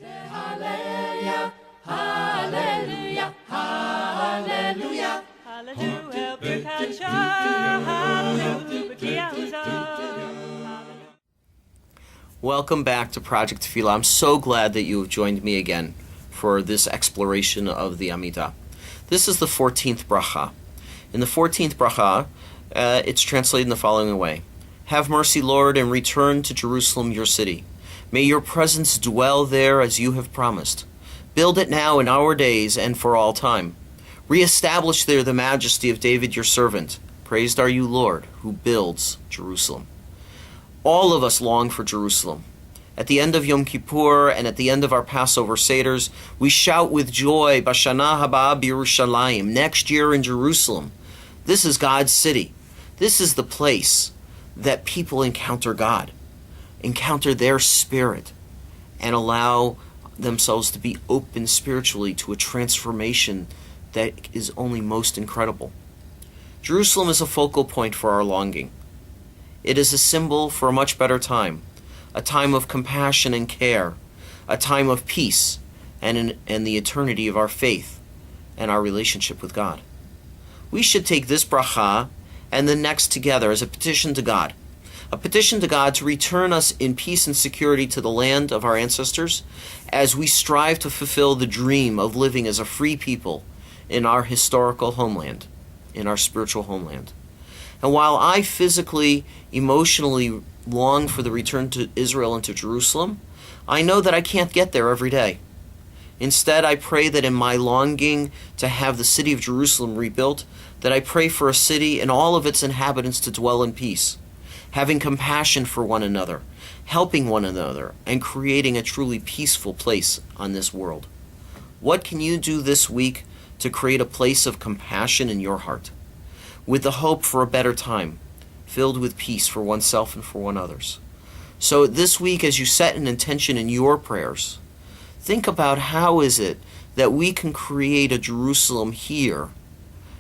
Hallelujah, hallelujah, hallelujah. Welcome back to Project Tefillah. I'm so glad that you have joined me again for this exploration of the Amidah. This is the 14th Bracha. In the 14th Bracha, it's translated in the following way. Have mercy, Lord, and return to Jerusalem, your city. May your presence dwell there as you have promised. Build it now in our days and for all time. Reestablish there the majesty of David, your servant. Praised are you, Lord, who builds Jerusalem. All of us long for Jerusalem. At the end of Yom Kippur and at the end of our Passover Seders, we shout with joy, Bashana haba b'Yerushalayim, next year in Jerusalem. This is God's city. This is the place that people encounter God, encounter their spirit, and allow themselves to be open spiritually to a transformation that is only most incredible. Jerusalem is a focal point for our longing. It is a symbol for a much better time, a time of compassion and care, a time of peace and the eternity of our faith and our relationship with God. We should take this bracha and the next together as a petition to God to return us in peace and security to the land of our ancestors as we strive to fulfill the dream of living as a free people in our historical homeland, in our spiritual homeland. And while I physically, emotionally long for the return to Israel and to Jerusalem, I know that I can't get there every day. Instead, I pray that in my longing to have the city of Jerusalem rebuilt, that I pray for a city and all of its inhabitants to dwell in peace, having compassion for one another, helping one another, and creating a truly peaceful place on this world. What can you do this week to create a place of compassion in your heart, with the hope for a better time, filled with peace for oneself and for one others? So this week, as you set an intention in your prayers, think about how is it that we can create a Jerusalem here,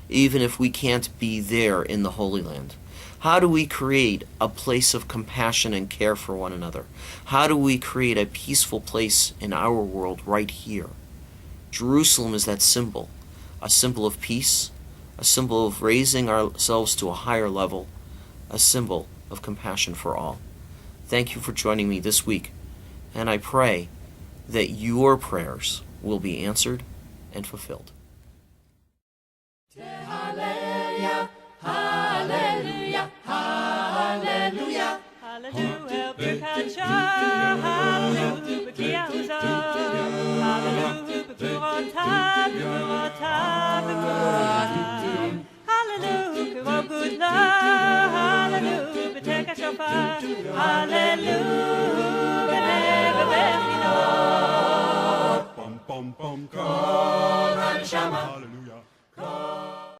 even if we can't be there in the Holy Land. How do we create a place of compassion and care for one another? How do we create a peaceful place in our world right here? Jerusalem is that symbol, a symbol of peace, a symbol of raising ourselves to a higher level, a symbol of compassion for all. Thank you for joining me this week, and I pray that your prayers will be answered and fulfilled. Hallelujah, hallelujah, hallelujah. Hallelujah, Bracha, hallelujah, Bracha, hallelujah, Bracha, hallelujah, oh good Lord, hallelujah, take a shofar, hallelujah, never let me know. Kol הנשמה